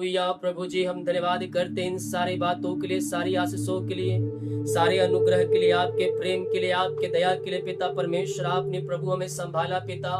Hallelujah. प्रभु जी हम धन्यवाद करते हैं इन सारी बातों के लिए, सारी आशीषों के लिए, सारे अनुग्रह के लिए, आपके प्रेम के लिए, आपके दया के लिए पिता परमेश्वर। आपने प्रभु हमें संभाला पिता,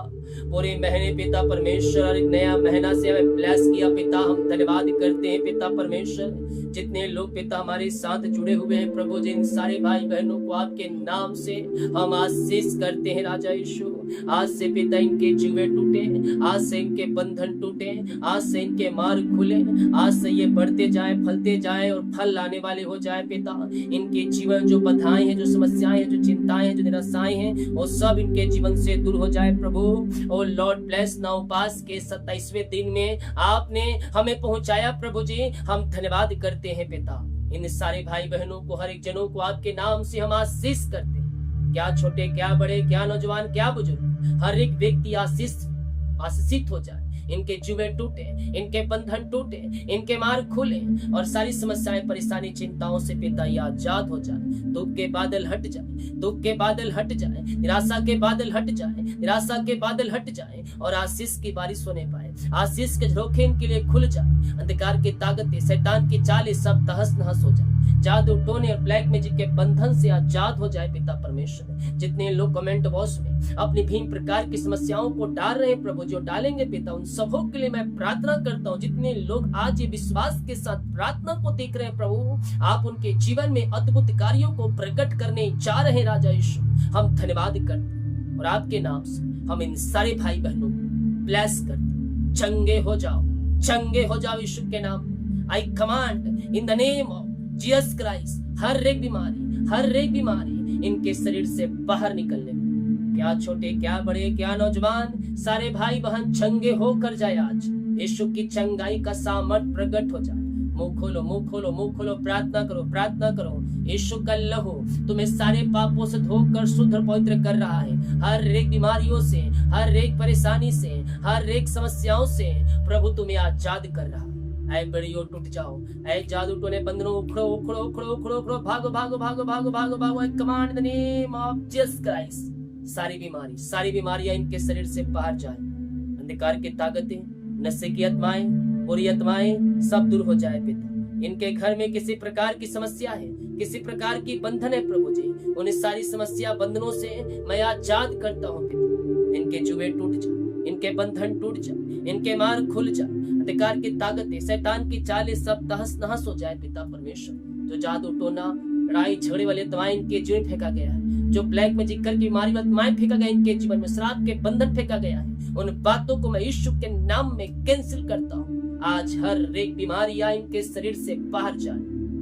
पूरे महीने पिता परमेश्वर, एक नया महीना से हमें ब्लेस किया पिता। हम धन्यवाद करते हैं पिता परमेश्वर। जितने लोग पिता हमारे साथ जुड़े हुए हैं प्रभु जी, इन सारे भाई बहनों को आपके नाम से हम आशीष करते हैं राजा यीशु। आज से पिता इनके जुए टूटे, आज से इनके बंधन टूटे, आज से इनके मार्ग खुले, आज से ये बढ़ते जाए, फलते जाए और फल लाने वाले हो जाए पिता। इनके जीवन जो बाधाएं हैं, जो समस्याएं हैं, जो चिंताएं हैं, जो निराशाएं हैं, वो सब इनके जीवन से दूर हो जाए प्रभु। ओ लॉर्ड ब्लेस नाउ। उपास के 27वें दिन में आपने हमें पहुंचाया प्रभु जी, हम धन्यवाद करते हैं पिता। इन सारे भाई बहनों को, हर एक जनों को आपके नाम से हम आशीष करते हैं। क्या छोटे, क्या बड़े, क्या नौजवान, क्या बुजुर्ग, हर एक व्यक्ति आशीषित हो जाए। इनके जुए टूटे, इनके बंधन टूटे, इनके मार्ग खुले और सारी समस्याएं, परेशानी, चिंताओं से पिता ये आजाद हो जाए। दुख के बादल हट जाए, दुख के बादल हट जाए, निराशा के बादल हट जाए, निराशा के बादल हट जाए और आशीष की बारिश होने पाए। आशीष के झरोखे इनके लिए खुल जाए। अंधकार की ताकतें, शैतान की चालें सब तहस नहस हो जाए। जादू, टोने और ब्लैक मैजिक के बंधन से आजाद हो जाए पिता परमेश्वर। जितने लोग कमेंट बॉक्स में अपनी भिन्न प्रकार की समस्याओं को डाल रहे हैं प्रभु, जो डालेंगे पिता, उन सबों के लिए मैं प्रार्थना करता हूँ। जितने लोग आज ये विश्वास के साथ प्रार्थना को देख रहे हैं प्रभु, आप उनके जीवन में अद्भुत कार्यों को प्रकट करने जा रहे हैं राजा यीशु। हम धन्यवाद करते हैं और आपके नाम से हम इन सारे भाई बहनों को ब्लेस करते हैं। चंगे हो जाओ, चंगे हो जाओ यीशु के नाम। I command in the name of Jesus Christ, हर एक बीमारी इनके शरीर से बाहर निकलने में। क्या छोटे, क्या बड़े, क्या नौजवान, सारे भाई बहन चंगे होकर जाए। आज यीशु की चंगाई का सामर्थ प्रकट हो जाए। मुंह खोलो, मुंह खोलो, मुंह खोलो, प्रार्थना करो, प्रार्थना करो। यीशु का लहू तुम्हें सारे पापों से धोकर शुद्ध और पवित्र कर रहा है। हर एक बीमारियों से, हर एक परेशानी से, हर एक समस्याओं से प्रभु तुम्हें आजाद कर रहा है। ऐ बड़ियों टूट जाओ, ऐ जादू टोने बंधनों उखड़ो, उखड़ो, उखड़ो, उखड़ो, उखड़ो, भागो, भागो, भागो, भागो, भागो, भागो। आई command in the name of Jesus Christ, सारी बीमारियां इनके शरीर से बाहर जाए। अंधकार की ताकतें, नशे की आत्माएं, बुरी आत्माएं सब दूर हो जाए पिता। इनके घर में किसी प्रकार की समस्या है, किसी प्रकार की बंधन है प्रभु जी, उन सारी समस्या बंधनों से मैं आजाद करता हूँ पिता। इनके जुए टूट जाए, इनके बंधन टूट जाए, इनके मार्ग खुल जाए। अंधकार की ताकतें, शैतान की चालें सब तहस नहस हो जाए पिता परमेश्वर। जो जादू टोना, लड़ाई झगड़े वाले आत्माएं इनके जीवन फेंका गया है, जो ब्लैक मैजिक करके बीमारी आत्माएं फेंका गया इनके जीवन में, श्राप के बंधन फेंका गया है, उन बातों को मैं यीशु के नाम में कैंसिल करता हूँ। आज हर एक बीमारियां इनके शरीर से बाहर जाए,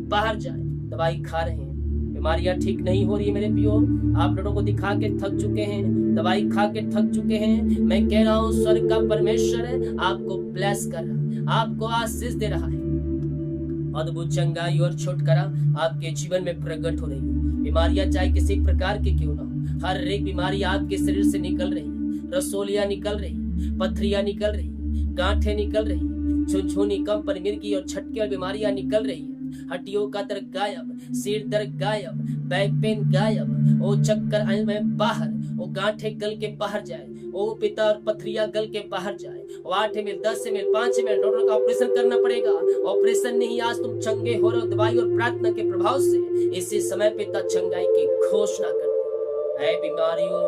बाहर जाए। दवाई खा रहे हैं, बीमारियां ठीक नहीं हो रही है मेरे पियो, आप लोगों को दिखा के थक चुके हैं, दवाई खा के थक चुके हैं। मैं कह रहा हूँ स्वर्ग का परमेश्वर है आपको ब्लेस कर रहा है, आपको आशीष दे रहा है। अद्भुत चंगाई और छुटकारा आपके जीवन में प्रकट हो रही है। बीमारियां चाहे किसी प्रकार की क्यों ना हो, हर एक बीमारी आपके शरीर से निकल रही है। रसोलियां निकल रही, पथरियां निकल रही, गांठें निकल रही, झुनझुनी, कंपन, मिर्गी और छटके और बीमारियां निकल रही है। हड्डियों का दर्द गायब, सिर दर्द गायब, बैक पेन गायब, वो चक्कर में बाहर, वो गांठे गल के बाहर जाए, वो पिता और पथरियां गल के बाहर जाए। 8 ml, 10 ml, 5 ml डॉक्टर का ऑपरेशन करना पड़ेगा। ऑपरेशन नहीं, आज तुम चंगे हो रहे हो दवाई और प्रार्थना के प्रभाव से। इसी समय पिता चंगाई की घोषणा करते हैं। बीमारियों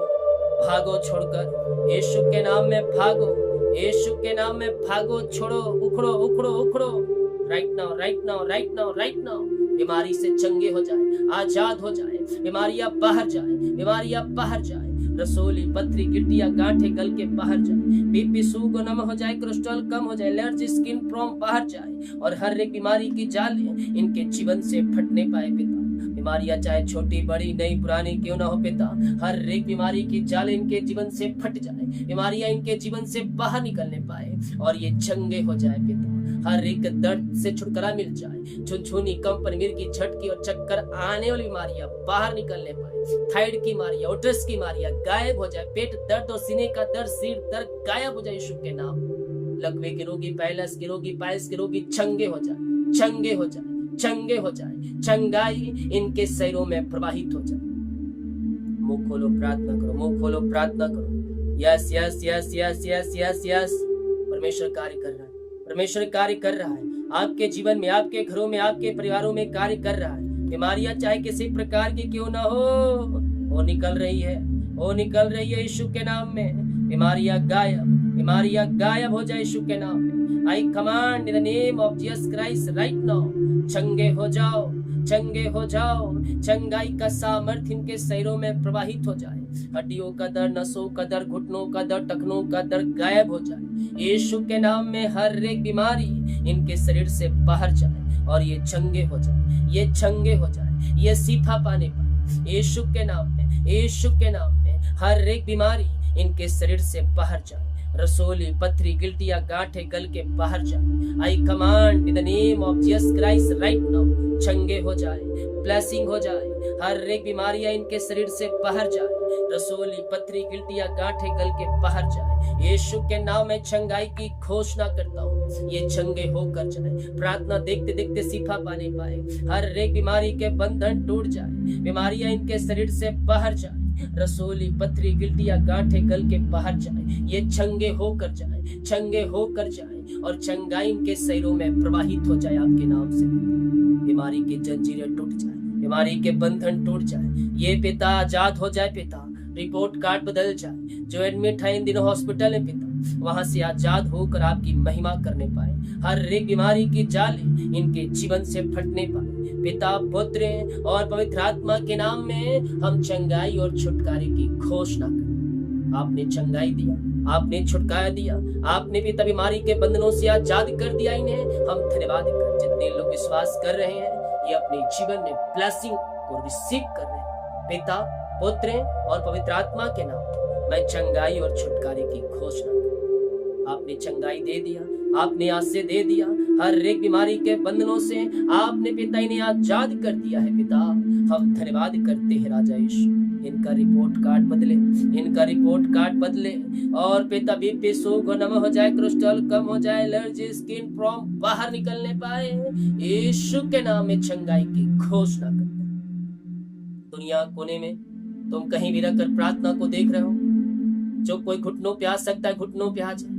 भागो छोड़कर, यीशु के नाम में भागो, यीशु के नाम में भागो, छोड़ो, उखड़ो, उखड़ो, उखड़ो। Right now, right now, right now, right now. बीमारी से चंगे हो जाए, आजाद हो जाए, बीमारियां बाहर जाए, बीमारियां बाहर जाए। रसोली, पथरी, गिट्टियां, गांठे गल के बाहर जाए, बीपी सुगुनम हो जाए, कोलेस्ट्रॉल कम हो जाए, एलर्जी, स्किन प्रॉब्लम बाहर जाए और हर एक बीमारी की जालें इनके जीवन से फटने पाए पिता। बीमारियां चाहे छोटी, बड़ी, नई, पुरानी क्यों ना हो पिता, हर एक बीमारी की जालें इनके जीवन से फट जाए, बीमारियां इनके जीवन से बाहर निकलने पाए और ये चंगे हो जाए पिता। हर एक दर्द से छुटकारा मिल जाए। झुनझुनी, कंपन, मिर्गी, झटकी और चक्कर आने वाली बीमारियां बाहर निकलने पाए। थायराइड की बीमारियां, उटरस की बीमारियां गायब हो जाए। पेट दर्द और सीने का दर्द, सिर दर्द गायब हो जाए यीशु के नाम। लकवे के रोगी, पैलस के रोगी, पायल्स के रोगी चंगे हो जाए, चंगे हो जाए, चंगे हो जाए। चंगाई इनके शरीरों में प्रवाहित हो जाए। मुंह खोलो, प्रार्थना करो, मुंह खोलो, प्रार्थना करो। Yes yes yes yes yes yes yes, परमेश्वर कार्य कर रहा है, परमेश्वर कार्य कर रहा है। आपके जीवन में, आपके घरों में, आपके परिवारों में कार्य कर रहा है। बीमारियां चाहे किसी प्रकार की क्यों ना हो, वो निकल रही है, वो निकल रही है यीशु के नाम में। बीमारियां गायब, बीमारियां गायब हो जाए यीशु के नाम में। I command in the name of Jesus Christ right now, चंगे हो जाओ, चंगे हो जाओ। चंगाई का सामर्थ्य इनके शरीरों में प्रवाहित हो जाए। हड्डियों का दर्द, नसों का दर्द, घुटनों का दर्द, टखनों का दर्द गायब हो जाए यीशु के नाम में। हर एक बीमारी इनके शरीर से बाहर जाए और ये चंगे हो जाए, ये चंगे हो जाए, ये सीफा पाने पाए यीशु के नाम में, यीशु के नाम में। हर एक बीमारी इनके शरीर से बाहर जाए। रसोली, पथरी, गिल्टिया, गांठे गल के बाहर जाए। I command in the name of Jesus Christ right now, चंगे हो जाए, ब्लेसिंग हो जाए। हर एक बीमारियां इनके शरीर से बाहर जाए। रसोली, पथरी, गिल्टिया, गांठे गल के बाहर जाए। यीशु के नाम में चंगाई की घोषणा करता हूँ, ये चंगे होकर जाए। प्रार्थना देखते देखते सीफा पाने पाए। हर एक बीमारी के बंधन टूट जाए, बीमारियां इनके शरीर से बाहर जाए। रसोली, पथरी, गिल्टिया, गांठे गल के बाहर जाए। ये चंगे होकर जाए, चंगे होकर जाए और चंगाई इनके शरीरों में प्रवाहित हो जाए आपके नाम से। बीमारी की जंजीरें टूट जाए, बीमारी के बंधन टूट जाए। ये पिता आजाद हो जाए पिता, रिपोर्ट कार्ड बदल जाए। जो एडमिट है इन दिनों हॉस्पिटल में पिता, वहां से आजाद होकर आपकी महिमा करने पाए। हर एक बीमारी की जाले इनके जीवन से फटने पाए। पिता, पुत्र और पवित्र आत्मा के नाम में हम चंगाई और छुटकारे की घोषणा करें। आपने चंगाई दिया, आपने छुटकारा दिया, आपने पिता बीमारी के बंधनों से आजाद कर दिया इन्हें। हम धन्यवाद कर, जितने लोग विश्वास कर रहे हैं ये अपने जीवन में ब्लेसिंग को रिसीव कर रहे हैं। पिता, पुत्र और पवित्र आत्मा के नाम मैं चंगाई और छुटकारे की घोषणा करूं। आपने चंगाई दे दिया, आपने आशीष दे दिया। हर एक बीमारी के बंधनों से आपने पिता इन्हें आजाद कर दिया है। पिता, हम धन्यवाद करते हैं राजा यीशु। इनका रिपोर्ट कार्ड बदले, इनका रिपोर्ट कार्ड बदले और पिता बीपी, शुगर नम हो जाए, कोलेस्ट्रॉल कम हो जाए, एलर्जी, स्किन प्रॉब्लम बाहर निकलने पाए। यीशु के नाम में चंगाई की घोषणा करते हैं। दुनिया कोने में तुम कहीं भी रहकर प्रार्थना को देख रहे हो, जो कोई घुटनों पे आ सकता है घुटनों पे आ जाए,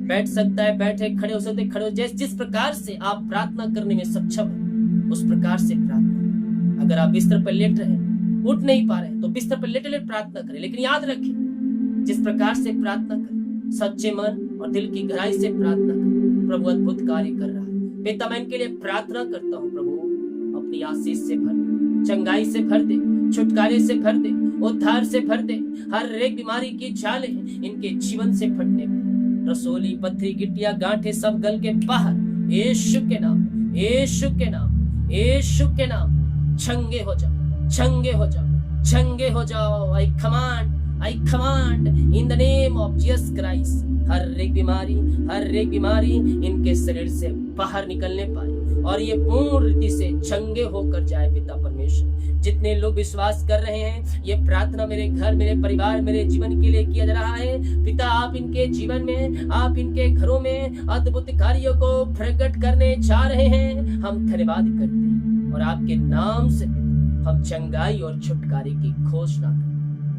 बैठ सकता है बैठे, खड़े हो सकते खड़े हो। जिस प्रकार से आप प्रार्थना करने में सक्षम है उस प्रकार से प्रार्थना। अगर आप बिस्तर पर लेट रहे, उठ नहीं पा रहे तो बिस्तर पर लेटे लेट प्रार्थना करें, लेकिन याद रखें जिस प्रकार से प्रार्थना करें सच्चे मन और दिल की गहराई से प्रार्थना करें। प्रभु अद्भुत कार्य कर रहा है। पिता, मैं इनके लिए प्रार्थना करता हूँ। प्रभु अपनी आशीष से भर दे, चंगाई से भर दे, छुटकारे से भर दे, उद्धार से भर दे। हर एक बीमारी की जाले इनके जीवन से फटने पाए। रसोली, पथरी, गिट्टिया, गांठे सब गल के बाहर यीशु के नाम, यीशु के नाम, यीशु के नाम। चंगे हो जाओ, चंगे हो जाओ, चंगे हो जाओ। I command in the name of Jesus Christ. हर एक बीमारी इनके शरीर से बाहर निकलने पाए और ये पूर्ण रीति से चंगे होकर जाए। पिता परमेश्वर, जितने लोग विश्वास कर रहे हैं ये प्रार्थना मेरे घर, मेरे परिवार, मेरे जीवन के लिए किया जा रहा है। पिता, आप इनके जीवन में, आप इनके घरों में अद्भुत कार्यों को प्रकट करने जा रहे हैं। हम धन्यवाद करते हैं और आपके नाम से हम चंगाई और छुटकारे की घोषणा करते हैं।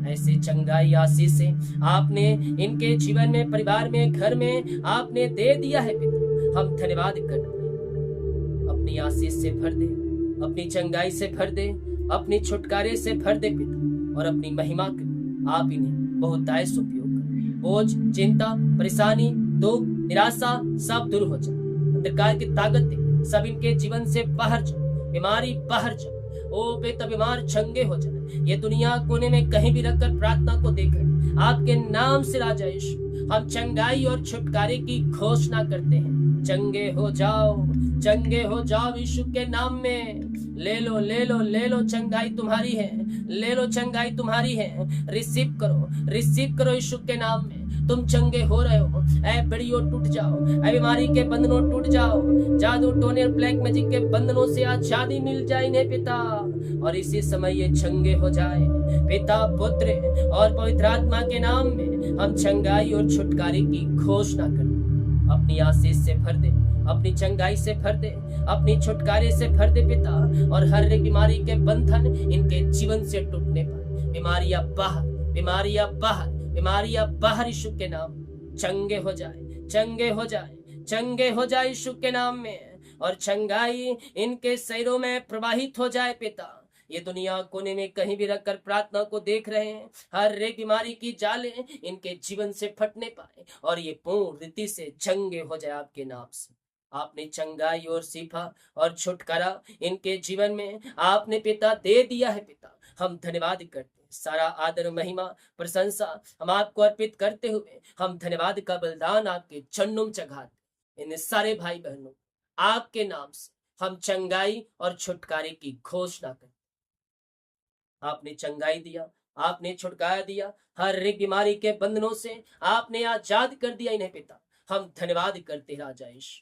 ऐसे चंगाई आशीष से आपने इनके जीवन में, परिवार में, घर में आपने दे दिया है। पिता, हम धन्यवाद करते हैं। अपनी आशीष से भर दे, अपनी चंगाई से भर दे, अपनी छुटकारे से भर दे पिता, और अपनी महिमा के आप इन्हें बहुतायत उपयोग करें। बोझ, चिंता, परेशानी, दुख, निराशा सब दूर हो जाए। अंधकार की ताकतें सब इनके जीवन से बाहर जाए, बीमारी बाहर जाए। ओ पिता, बीमार चंगे हो जाए। ये दुनिया कोने में कहीं भी रखकर प्रार्थना को देकर आपके नाम से राजा यीशु हम चंगाई और छुटकारे की घोषणा करते हैं। चंगे हो जाओ, चंगे हो जाओ यीशु के नाम में। ले लो, ले लो, ले लो, चंगाई तुम्हारी है। ले लो, चंगाई तुम्हारी है। रिसीव करो, रिसीव करो यीशु के नाम में। तुम चंगे हो रहे हो। ऐ बड़ियों टूट जाओ, ऐ बीमारी के बंधनों टूट जाओ। जादू, टोने, ब्लैक मैजिक के बंधनों से आजादी मिल जाए इन्हें पिता, और इसी समय ये चंगे हो जाए। पिता, पुत्र और पवित्र आत्मा के नाम में हम चंगाई और छुटकारे की घोषणा करते। अपनी आशीष से भर दे, अपनी चंगाई से भर दे, अपनी छुटकारे से भर दे पिता, और हर एक बीमारी के बंधन इनके जीवन से टूटने पाए। बीमारियां बाहर, बीमारियां बाहर, बीमारियां बाहर यीशु के नाम। चंगे हो जाए, चंगे हो जाए, चंगे हो जाए यीशु के नाम में। और चंगाई इनके शरीरों में प्रवाहित हो जाए पिता। ये दुनिया कोने में कहीं भी रखकर प्रार्थना को देख रहे हैं, हर एक बीमारी की जाले इनके जीवन से फटने पाए और ये पूर्ण रीति से चंगे हो जाए आपके नाम से। आपने चंगाई और शिफा और छुटकारा इनके जीवन में आपने पिता दे दिया है पिता। हम धन्यवाद करते हैं, सारा आदर महिमा प्रशंसा हम आपको अर्पित करते हुए हम धन्यवाद का बलिदान आपके चरणों में चढ़ाते। इन सारे भाई बहनों आपके नाम से हम चंगाई और छुटकारे की घोषणा करते। आपने चंगाई दिया, आपने छुटकारा दिया, हर एक बीमारी के बंधनों से आपने आजाद कर दिया इन्हें पिता। हम धन्यवाद करते राजा यीशु।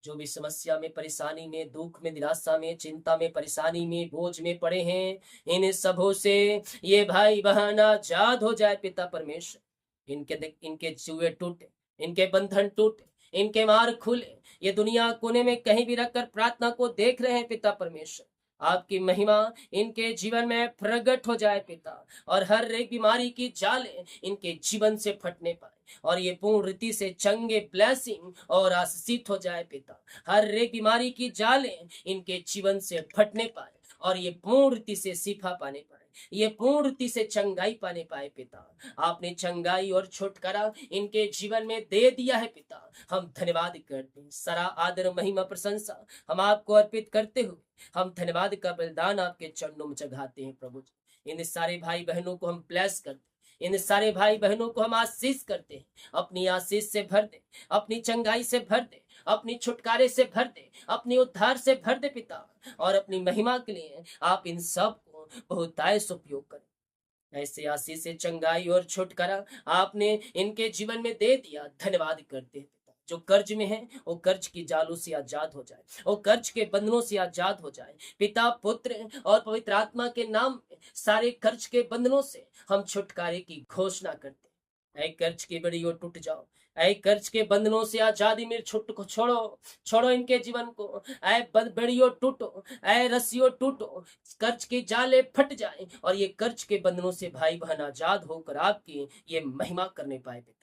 जो भी समस्या में, परेशानी में, दुख में, निराशा में, चिंता में, परेशानी में, बोझ में पड़े हैं, इन सबों से ये भाई बहन आजाद हो जाए पिता परमेश्वर। इनके जुए टूटे, इनके बंधन टूटे, इनके मार्ग खुले। ये दुनिया कोने में कहीं भी रखकर प्रार्थना को देख रहे हैं पिता परमेश्वर। आपकी महिमा इनके जीवन में प्रकट हो जाए पिता और हर एक बीमारी की जाले इनके जीवन से फटने पाए और ये पूर्ण रीति से चंगे ब्लेसिंग और आशीषित हो जाए पिता। हर एक बीमारी की जाले इनके जीवन से फटने पाए और ये पूर्ण रीति से शिफा पाने पाए, ये पूर्ण रीति से चंगाई पाने पाए पिता। आपने चंगाई और छुटकारा इनके जीवन में दे दिया है पिता। हम धन्यवाद करते हैं, सारा आदर महिमा प्रशंसा हम आपको अर्पित करते हुए हम धन्यवाद का बलिदान आपके चरणों में चढ़ाते हैं प्रभु जी। इन सारे भाई बहनों को हम ब्लेस करते हैं, इन सारे भाई बहनों को हम आशीष करते हैं। अपनी आशीष से भर दे, अपनी चंगाई से भर दे, अपनी छुटकारे से भर दे, अपनी उद्धार से भर दे पिता। और अपनी महिमा के लिए आप इन सब को बहुतायत उपयोग करें। ऐसे आशीष से चंगाई और छुटकारा आपने इनके जीवन में दे दिया, धन्यवाद करते हैं। जो कर्ज में है वो कर्ज की जालों से आजाद हो जाए, वो कर्ज के बंधनों से आजाद हो जाए पिता, पुत्र और पवित्र आत्मा के नाम में। सारे कर्ज के बंधनों से हम छुटकारे की घोषणा करते हैं। ऐ कर्ज की बड़ी ओर टूट जाओ, ऐ कर्ज के बंधनों से आजादी में छुट को छोड़ो, छोड़ो इनके जीवन को। ऐ बड़ी ओर टूटो, ऐ रस्सियों टूटो, कर्ज के जाले फट जाए और ये कर्ज के बंधनों से भाई बहन आजाद होकर आपकी ये महिमा करने पाए पिता।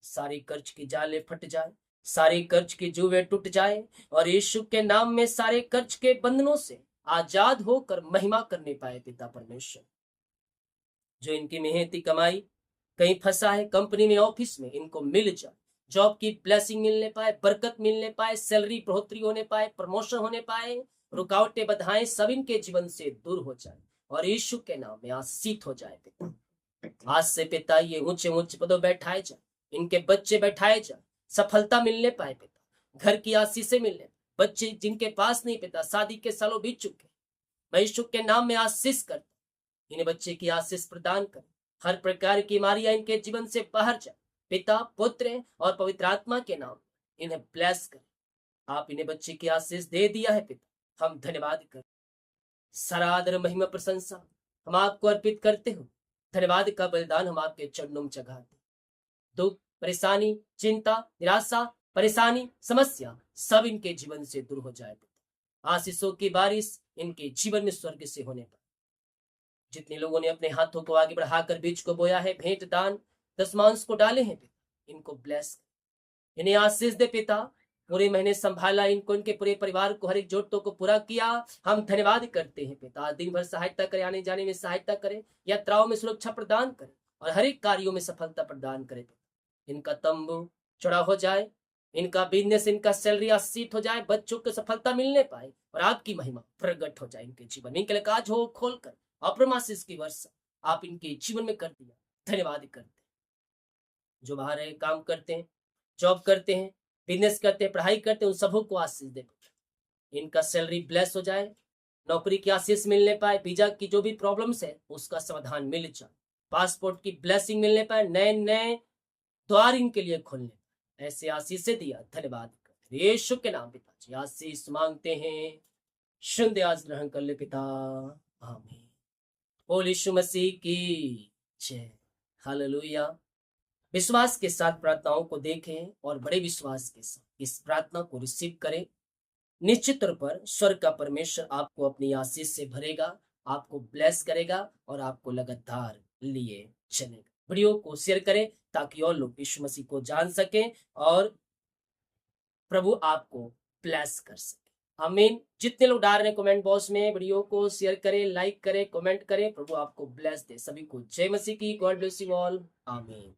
सारे कर्ज की जाले फट जाए, सारे कर्ज की जुए टूट जाए और यीशु के नाम में सारे कर्ज के बंधनों से आजाद होकर महिमा करने पाए पिता परमेश्वर। जो इनकी मेहनती कमाई कहीं फंसा है, कंपनी में, ऑफिस में, इनको मिल जाए, जॉब की ब्लेसिंग मिलने पाए, बरकत मिलने पाए, सैलरी बढ़ोतरी होने पाए, प्रमोशन होने पाए, रुकावटें बाधाएं सब इनके जीवन से दूर हो जाए और यीशु के नाम में आशीष हो जाए पिता। आज से पिता ये ऊंचे ऊंचे पदों बैठाए जाए, इनके बच्चे बैठाए जाए, सफलता मिलने पाए पिता, घर की आशीषें मिलने, बच्चे जिनके पास नहीं पिता, शादी के सालों बीत चुके, मैं यीशु के नाम में आशीष करता, इन्हें बच्चे की आशीष प्रदान कर, हर प्रकार की बीमारियां इनके जीवन से बाहर जाए पिता, पुत्र और पवित्र आत्मा के नाम इन्हें ब्लेस कर। आप इन्हें बच्चे की आशीष दे दिया है पिता, हम धन्यवाद कर, सारा आदर महिमा प्रशंसा हम आपको अर्पित करते हो। धन्यवाद का बलिदान हम आपके चरणों में चढ़ाते। दुख, परेशानी, चिंता, निराशा, परेशानी, समस्या सब इनके जीवन से दूर हो जाए पिता। आशीषों की बारिश इनके जीवन में स्वर्ग से होने पर। जितने लोगों ने अपने हाथों को आगे बढ़ाकर बीज को बोया है, भेंट दान दशमांश को डाले हैं पिता, इनको ब्लेस, इन्हें आशीष दे पिता। पूरे महीने संभाला इनको, इनके पूरे परिवार को, हर एक जरूरतों को पूरा किया, हम धन्यवाद करते हैं पिता। दिन भर सहायता करे, आने जाने में सहायता करे, यात्राओं में सुरक्षा प्रदान करे और हर एक कार्यों में सफलता प्रदान करे। इनका तंबू चौड़ा हो जाए, इनका बिजनेस, इनका सैलरी आशीष हो जाए, बच्चों को सफलता मिलने पाए और आपकी महिमा प्रकट हो जाए इनके जीवन में। इनके लिए काज हो खोलकर अप्रमाशीष की वर्षा आप इनके जीवन में कर दिया, धन्यवाद करते। जो बाहर है, काम करते हैं, जॉब करते हैं, बिजनेस करते हैं, पढ़ाई करते हैं, उन सबों को आशीष दे। इनका सैलरी ब्लेस हो जाए, नौकरी की आशीष मिलने पाए, वीजा की जो भी प्रॉब्लम्स है उसका समाधान मिल जाए, पासपोर्ट की ब्लेसिंग मिलने पाए, नए नए द्वार इनके लिए खोलने, ऐसे आशीष से दिया, धन्यवाद करते। यीशु के नाम पिताजी आशीष मांगते हैं, शुद्ध आज ग्रहण कर ले पिता, आमीन। बोल यीशु मसीह की जय, हालेलुया। विश्वास के साथ प्रार्थनाओं को देखें और बड़े विश्वास के साथ इस प्रार्थना को रिसीव करें। निश्चित तौर पर स्वर्ग का परमेश्वर आपको अपनी आशीष से भरेगा, आपको ब्लेस करेगा और आपको लगातार लिए चलेगा। वीडियो को शेयर करें ताकि और लोग यीशु मसीह को जान सकें और प्रभु आपको ब्लेस कर सके। आमीन। जितने लोग डाल रहे हैं कमेंट बॉक्स में, वीडियो को शेयर करें, लाइक करें, कमेंट करें। प्रभु आपको ब्लेस दे। सभी को जय मसीह की। God bless you all. आमीन।